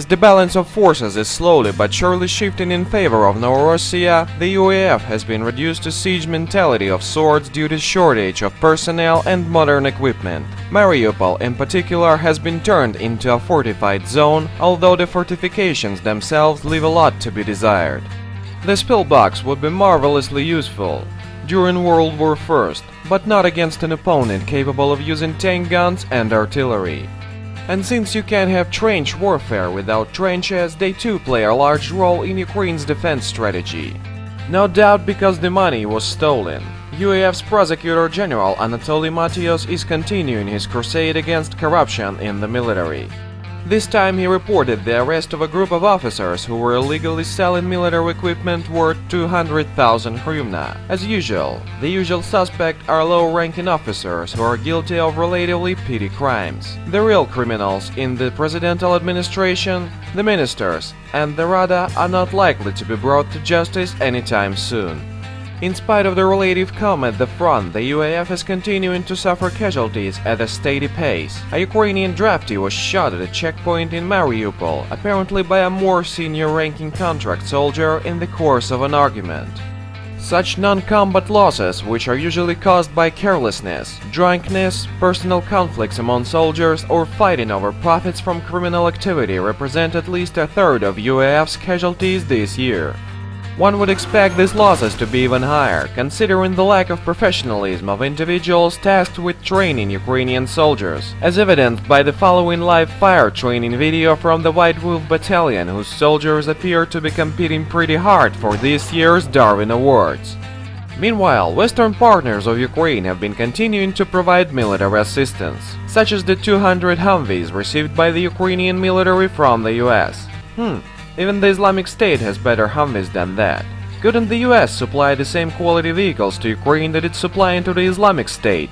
The balance of forces is slowly but surely shifting in favor of Novorossia. The UAF has been reduced to siege mentality of sorts due to shortage of personnel and modern equipment. Mariupol in particular has been turned into a fortified zone, although the fortifications themselves leave a lot to be desired. This pillbox would be marvelously useful during World War I, but not against an opponent capable of using tank guns and artillery. And since you can't have trench warfare without trenches, they too play a large role in Ukraine's defense strategy. No doubt because the money was stolen. UAF's Prosecutor General Anatoly Matios is continuing his crusade against corruption in the military. This time he reported the arrest of a group of officers who were illegally selling military equipment worth 200,000 hryvnia. As usual, the usual suspects are low-ranking officers who are guilty of relatively petty crimes. The real criminals in the presidential administration, the ministers, and the Rada are not likely to be brought to justice anytime soon. In spite of the relative calm at the front, the UAF is continuing to suffer casualties at a steady pace. A Ukrainian draftee was shot at a checkpoint in Mariupol, apparently by a more senior-ranking contract soldier in the course of an argument. Such non-combat losses, which are usually caused by carelessness, drunkenness, personal conflicts among soldiers, or fighting over profits from criminal activity, represent at least a third of UAF's casualties this year. One would expect these losses to be even higher, considering the lack of professionalism of individuals tasked with training Ukrainian soldiers, as evidenced by the following live fire training video from the White Wolf Battalion, whose soldiers appear to be competing pretty hard for this year's Darwin Awards. Meanwhile, Western partners of Ukraine have been continuing to provide military assistance, such as the 200 Humvees received by the Ukrainian military from the US. Even the Islamic State has better Humvees than that. Couldn't the US supply the same quality vehicles to Ukraine that it's supplying to the Islamic State?